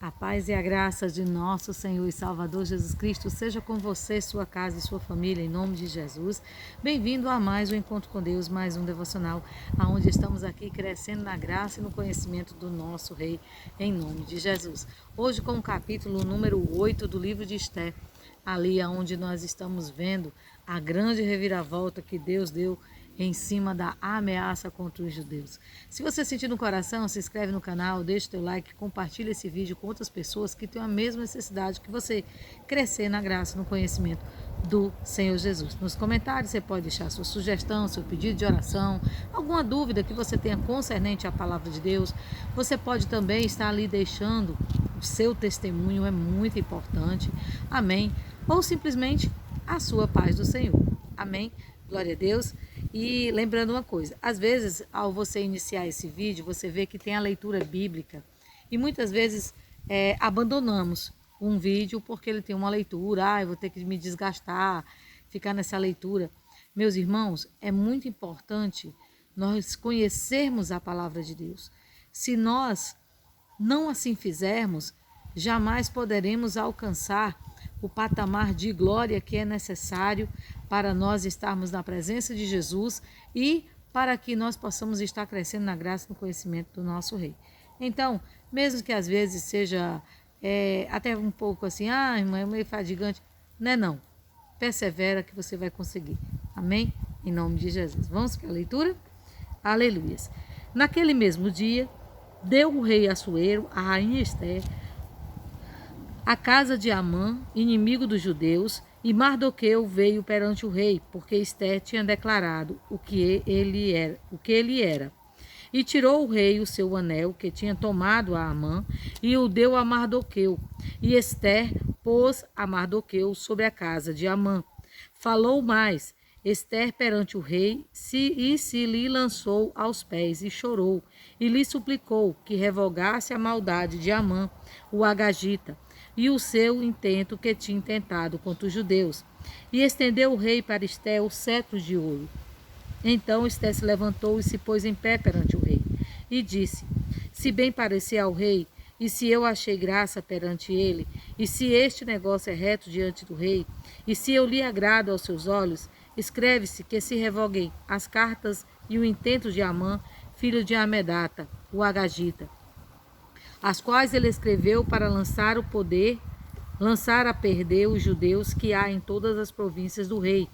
A paz e a graça de nosso Senhor e Salvador Jesus Cristo seja com você, sua casa e sua família, em nome de Jesus. Bem-vindo a mais um Encontro com Deus, mais um devocional, onde estamos aqui crescendo na graça e no conhecimento do nosso Rei, em nome de Jesus. Hoje com o capítulo número 8 do livro de Esté, ali onde nós estamos vendo a grande reviravolta que Deus deu em cima da ameaça contra os judeus. Se você sentir no coração, se inscreve no canal, deixa o teu like, compartilha esse vídeo com outras pessoas que têm a mesma necessidade que você, crescer na graça e no conhecimento do Senhor Jesus. Nos comentários você pode deixar sua sugestão, seu pedido de oração, alguma dúvida que você tenha concernente à palavra de Deus. Você pode também estar ali deixando o seu testemunho, é muito importante. Amém. Ou simplesmente a sua paz do Senhor. Amém. Glória a Deus. E lembrando uma coisa, às vezes ao você iniciar esse vídeo, você vê que tem a leitura bíblica e muitas vezes abandonamos um vídeo porque ele tem uma leitura, eu vou ter que me desgastar, ficar nessa leitura. Meus irmãos, é muito importante nós conhecermos a palavra de Deus. Se nós não assim fizermos, jamais poderemos alcançar o patamar de glória que é necessário para nós estarmos na presença de Jesus e para que nós possamos estar crescendo na graça e no conhecimento do nosso Rei. Então, mesmo que às vezes seja até um pouco assim, irmã, é meio fadigante, não. Persevera que você vai conseguir. Amém? Em nome de Jesus. Vamos para a leitura? Aleluias. Naquele mesmo dia, deu o rei Assuero, a rainha Esté, a casa de Amã, inimigo dos judeus, e Mardoqueu veio perante o rei, porque Esté tinha declarado o que ele era. E tirou o rei o seu anel, que tinha tomado a Amã, e o deu a Mardoqueu. E Esté pôs a Mardoqueu sobre a casa de Amã. Falou mais Esté perante o rei, se lhe lançou aos pés e chorou, e lhe suplicou que revogasse a maldade de Amã, o agagita, e o seu intento que tinha intentado contra os judeus. E estendeu o rei para Esté o cetro de ouro. Então Esté se levantou e se pôs em pé perante o rei, e disse: se bem parecer ao rei, e se eu achei graça perante ele, e se este negócio é reto diante do rei, e se eu lhe agrado aos seus olhos, escreve-se que se revoguem as cartas e o intento de Amã, filho de Amedata, o agagita, as quais ele escreveu para lançar a perder os judeus que há em todas as províncias do rei.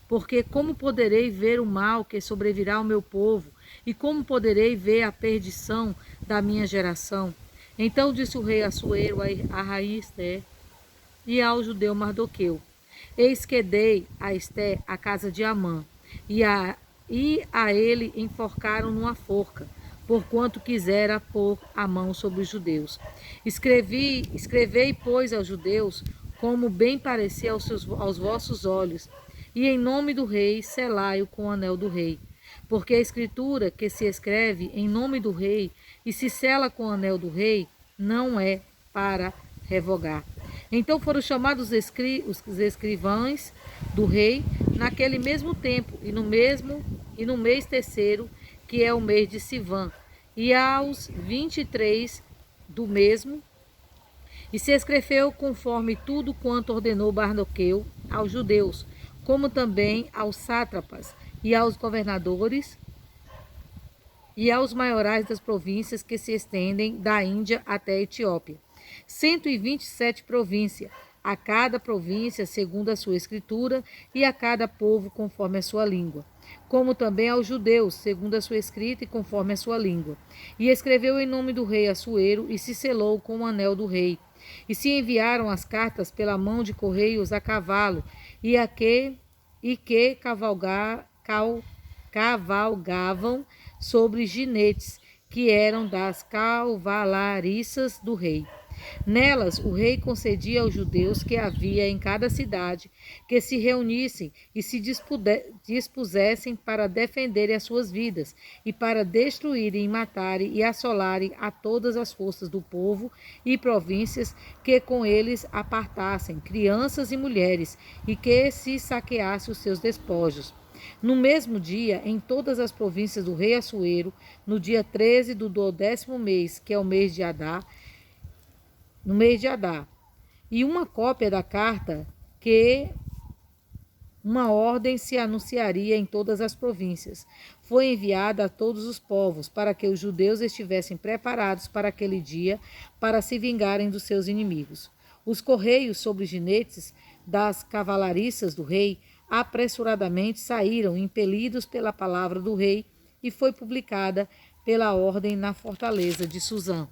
Porque como poderei ver o mal que sobrevirá ao meu povo, e como poderei ver a perdição da minha geração? Então disse o rei Assuero a rainha Esté e ao judeu Mardoqueu: eis que dei a Esté a casa de Amã, e a ele enforcaram numa forca, porquanto quisera pôr a mão sobre os judeus. Escrevei, pois, aos judeus, como bem parecia aos vossos olhos, e em nome do rei selai-o com o anel do rei. Porque a escritura que se escreve em nome do rei e se sela com o anel do rei, não é para revogar. Então foram chamados os escrivães do rei naquele mesmo tempo, e no mês terceiro, que é o mês de Sivan, e aos 23 do mesmo, e se escreveu conforme tudo quanto ordenou Mardoqueu aos judeus, como também aos sátrapas e aos governadores e aos maiorais das províncias que se estendem da Índia até a Etiópia. 127 províncias, a cada província segundo a sua escritura, e a cada povo conforme a sua língua, como também aos judeus segundo a sua escrita e conforme a sua língua. E escreveu em nome do rei Assuero e se selou com o anel do rei. E se enviaram as cartas pela mão de correios a cavalo, que cavalgavam sobre jinetes, que eram das cavalariças do rei. Nelas o rei concedia aos judeus que havia em cada cidade que se reunissem e se dispusessem para defenderem as suas vidas e para destruírem, matarem e assolarem a todas as forças do povo e províncias que com eles apartassem crianças e mulheres e que se saqueassem os seus despojos. No mesmo dia, em todas as províncias do rei Assuero, no dia 13 do 12º mês, que é o mês de Adar, no mês de Adar, e uma cópia da carta que uma ordem se anunciaria em todas as províncias. Foi enviada a todos os povos, para que os judeus estivessem preparados para aquele dia, para se vingarem dos seus inimigos. Os correios sobre os ginetes das cavalariças do rei apressuradamente saíram, impelidos pela palavra do rei, e foi publicada pela ordem na fortaleza de Suzã.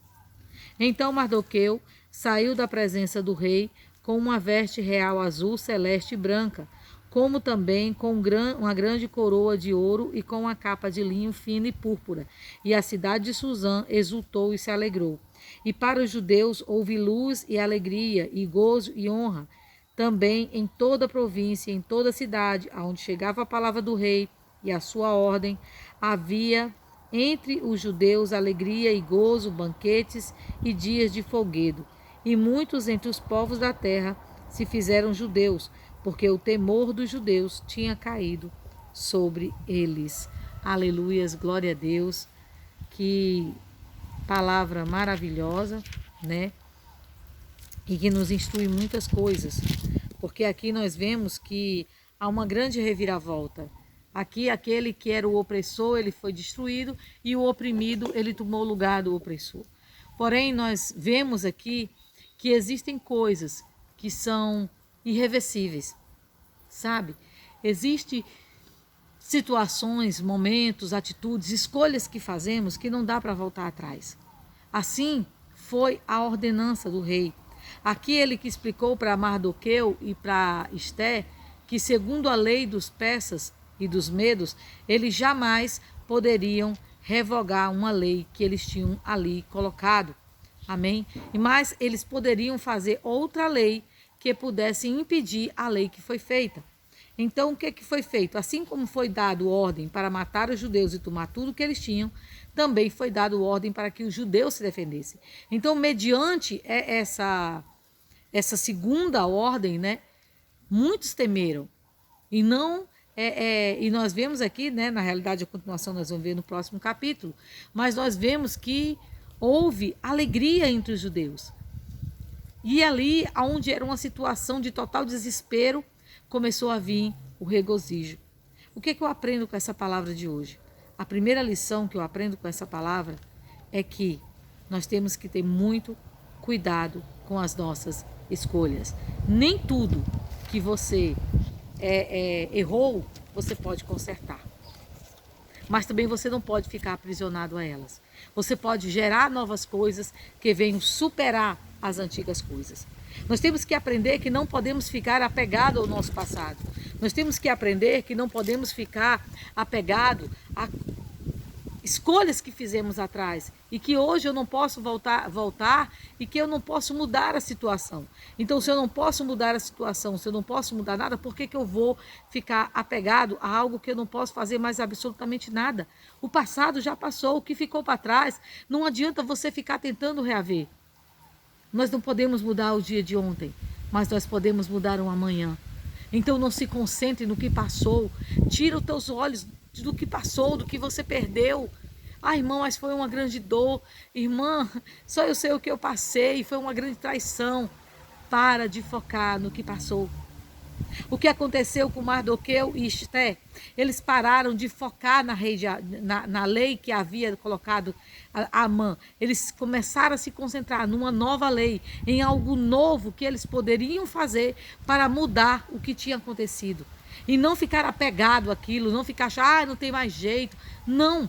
Então Mardoqueu saiu da presença do rei com uma veste real azul, celeste e branca, como também com uma grande coroa de ouro e com uma capa de linho fino e púrpura. E a cidade de Suzã exultou e se alegrou. E para os judeus houve luz e alegria, e gozo e honra, também em toda a província, em toda a cidade, aonde chegava a palavra do rei e a sua ordem, havia entre os judeus alegria e gozo, banquetes e dias de folguedo. E muitos entre os povos da terra se fizeram judeus, porque o temor dos judeus tinha caído sobre eles. Aleluias, glória a Deus. Que palavra maravilhosa, né? E que nos instrui muitas coisas, porque aqui nós vemos que há uma grande reviravolta. Aqui aquele que era o opressor, ele foi destruído, e o oprimido, ele tomou o lugar do opressor. Porém, nós vemos aqui que existem coisas que são irreversíveis, sabe? Existem situações, momentos, atitudes, escolhas que fazemos que não dá para voltar atrás. Assim foi a ordenança do rei. Aqui ele que explicou para Mardoqueu e para Esté que, segundo a lei dos persas e dos medos, eles jamais poderiam revogar uma lei que eles tinham ali colocado. Amém? Mas eles poderiam fazer outra lei que pudesse impedir a lei que foi feita. Então, o que foi feito? Assim como foi dado ordem para matar os judeus e tomar tudo que eles tinham, também foi dado ordem para que os judeus se defendessem. Então, mediante essa segunda ordem, né, muitos temeram. E não e nós vemos aqui, né, na realidade, a continuação nós vamos ver no próximo capítulo, mas nós vemos que houve alegria entre os judeus. E ali, onde era uma situação de total desespero, começou a vir o regozijo. O que eu aprendo com essa palavra de hoje? A primeira lição que eu aprendo com essa palavra é que nós temos que ter muito cuidado com as nossas escolhas. Nem tudo que você errou, você pode consertar. Mas também você não pode ficar aprisionado a elas. Você pode gerar novas coisas que venham superar as antigas coisas. Nós temos que aprender que não podemos ficar apegado ao nosso passado. Nós temos que aprender que não podemos ficar apegado a escolhas que fizemos atrás e que hoje eu não posso voltar e que eu não posso mudar a situação. Então, se eu não posso mudar a situação, se eu não posso mudar nada, por que eu vou ficar apegado a algo que eu não posso fazer mais absolutamente nada? O passado já passou, o que ficou para trás, não adianta você ficar tentando reaver. Nós não podemos mudar o dia de ontem, mas nós podemos mudar o amanhã. Então não se concentre no que passou, tira os teus olhos do que passou, do que você perdeu. Ah, irmão, mas foi uma grande dor. Irmã, só eu sei o que eu passei, foi uma grande traição. Para de focar no que passou. O que aconteceu com Mardoqueu e Esté? Eles pararam de focar na lei que havia colocado Amã. Eles começaram a se concentrar numa nova lei, em algo novo que eles poderiam fazer para mudar o que tinha acontecido. E não ficar apegado àquilo, não ficar achando, não tem mais jeito. Não.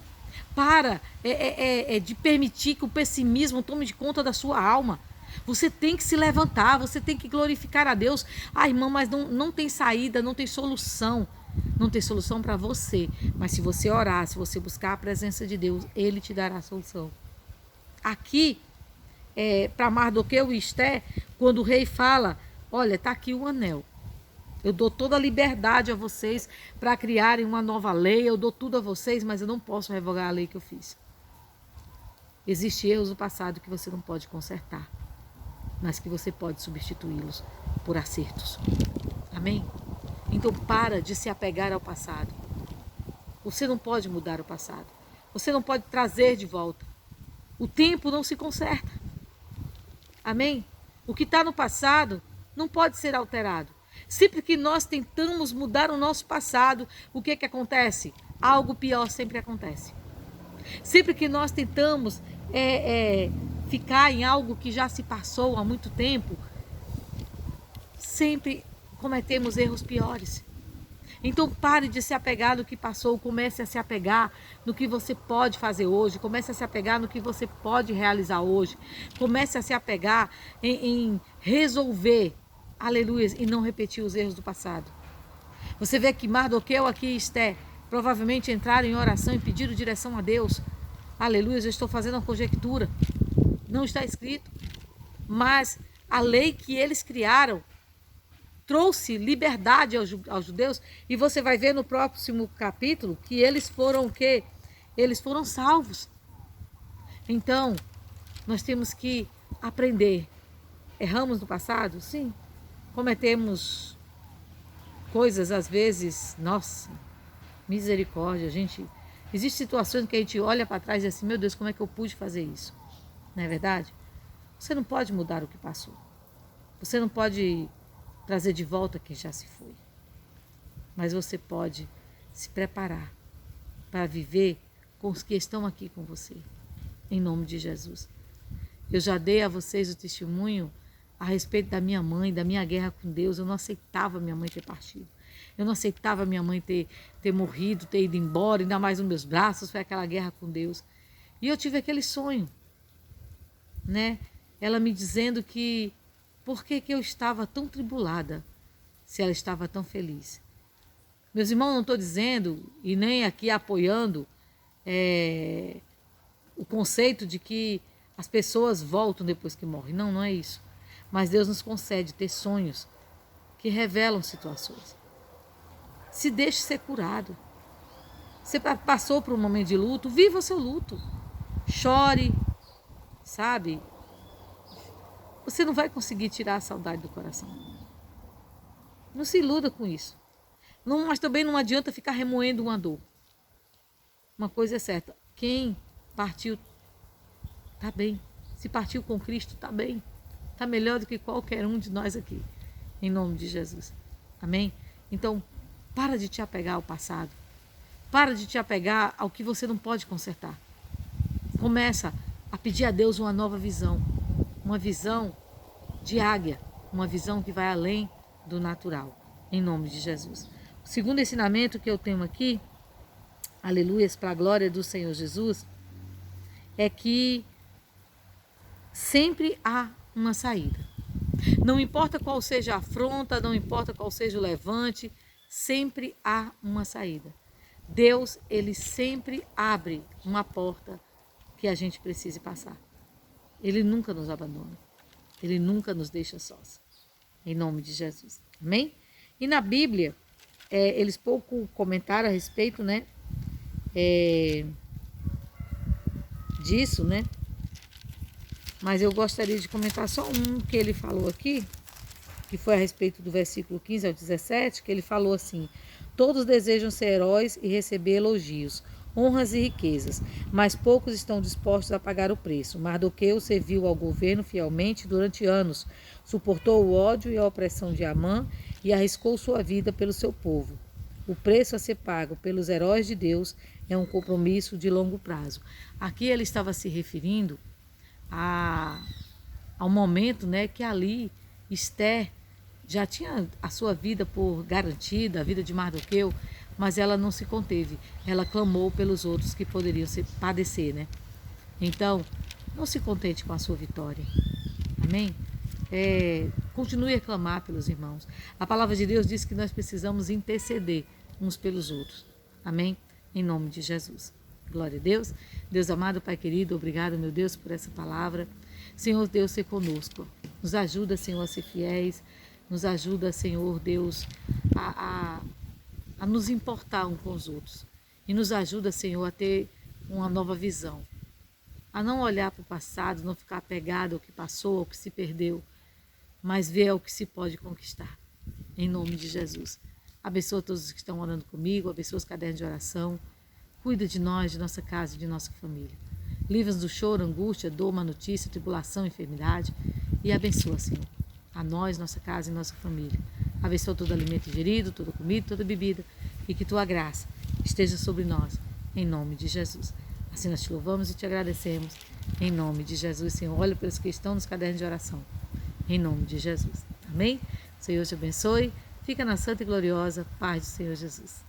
Para de permitir que o pessimismo tome de conta da sua alma. Você tem que se levantar, você tem que glorificar a Deus. Ah, irmão, mas não tem saída, não tem solução. Não tem solução para você. Mas se você orar, se você buscar a presença de Deus, Ele te dará a solução. Aqui, para Mardoqueu e Esté, quando o rei fala, olha, está aqui o anel. Eu dou toda a liberdade a vocês para criarem uma nova lei, eu dou tudo a vocês, mas eu não posso revogar a lei que eu fiz. Existem erros do passado que você não pode consertar, mas que você pode substituí-los por acertos. Amém? Então para de se apegar ao passado. Você não pode mudar o passado. Você não pode trazer de volta. O tempo não se conserta. Amém? O que está no passado não pode ser alterado. Sempre que nós tentamos mudar o nosso passado, o que que acontece? Algo pior sempre acontece. Sempre que nós tentamos ficar em algo que já se passou há muito tempo, sempre cometemos erros piores. Então pare de se apegar no que passou, comece a se apegar no que você pode fazer hoje, comece a se apegar no que você pode realizar hoje, comece a se apegar em resolver, aleluia, e não repetir os erros do passado. Você vê que Mardoqueu aqui e Esté provavelmente entraram em oração e pediram direção a Deus. Aleluia, eu estou fazendo uma conjectura, não está escrito, mas a lei que eles criaram trouxe liberdade aos judeus, e você vai ver no próximo capítulo que eles foram o quê? Eles foram salvos. Então, nós temos que aprender. Erramos no passado? Sim. Cometemos coisas, às vezes, nossa, misericórdia, existem situações que a gente olha para trás e diz assim, meu Deus, como é que eu pude fazer isso? Não é verdade? Você não pode mudar o que passou. Você não pode trazer de volta quem já se foi. Mas você pode se preparar para viver com os que estão aqui com você. Em nome de Jesus. Eu já dei a vocês o testemunho a respeito da minha mãe, da minha guerra com Deus. Eu não aceitava minha mãe ter partido. Eu não aceitava minha mãe ter morrido, ter ido embora, ainda mais nos meus braços. Foi aquela guerra com Deus. E eu tive aquele sonho, né? Ela me dizendo que por que eu estava tão tribulada se ela estava tão feliz. Meus irmãos, não estou dizendo e nem aqui apoiando o conceito de que as pessoas voltam depois que morrem. Não, não é isso. Mas Deus nos concede ter sonhos que revelam situações. Se deixe ser curado. Você passou por um momento de luto, viva o seu luto. Chore, sabe? Você não vai conseguir tirar a saudade do coração. Não se iluda com isso. Não, mas também não adianta ficar remoendo uma dor. Uma coisa é certa, quem partiu está bem. Se partiu com Cristo, está bem. Está melhor do que qualquer um de nós aqui. Em nome de Jesus. Amém? Então, para de te apegar ao passado. Para de te apegar ao que você não pode consertar. Começa a pedir a Deus uma nova visão. Uma visão de águia. Uma visão que vai além do natural. Em nome de Jesus. O segundo ensinamento que eu tenho aqui, aleluias, para a glória do Senhor Jesus, é que sempre há uma saída. Não importa qual seja a afronta, não importa qual seja o levante, sempre há uma saída. Deus, ele sempre abre uma porta que a gente precise passar. Ele nunca nos abandona. Ele nunca nos deixa sós. Em nome de Jesus. Amém? E na Bíblia, eles pouco comentaram a respeito, né? Disso, né? Mas eu gostaria de comentar só um que ele falou aqui, que foi a respeito do versículo 15 ao 17, que ele falou assim: todos desejam ser heróis e receber elogios, honras e riquezas, mas poucos estão dispostos a pagar o preço. Mardoqueu serviu ao governo fielmente durante anos, suportou o ódio e a opressão de Amã e arriscou sua vida pelo seu povo. O preço a ser pago pelos heróis de Deus é um compromisso de longo prazo. Aqui ele estava se referindo ao momento, né, que ali Esther já tinha a sua vida por garantida, a vida de Mardoqueu, mas ela não se conteve. Ela clamou pelos outros que poderiam padecer, né? Então, não se contente com a sua vitória. Amém? Continue a clamar pelos irmãos. A palavra de Deus diz que nós precisamos interceder uns pelos outros. Amém? Em nome de Jesus. Glória a Deus. Deus amado, Pai querido, obrigado, meu Deus, por essa palavra. Senhor Deus, ser conosco. Nos ajuda, Senhor, a ser fiéis. Nos ajuda, Senhor Deus, a nos importar uns com os outros. E nos ajuda, Senhor, a ter uma nova visão. A não olhar para o passado, não ficar apegado ao que passou, ao que se perdeu, mas ver o que se pode conquistar. Em nome de Jesus. Abençoa todos os que estão orando comigo, abençoa os cadernos de oração. Cuida de nós, de nossa casa e de nossa família. Livra-nos do choro, angústia, dor, má notícia, tribulação, enfermidade. E abençoa, Senhor, a nós, nossa casa e nossa família. Abençoa todo alimento ingerido, toda comida, toda bebida. E que tua graça esteja sobre nós, em nome de Jesus. Assim nós te louvamos e te agradecemos, em nome de Jesus. Senhor, olha pelos que estão nos cadernos de oração, em nome de Jesus. Amém? O Senhor te abençoe. Fica na santa e gloriosa paz do Senhor Jesus.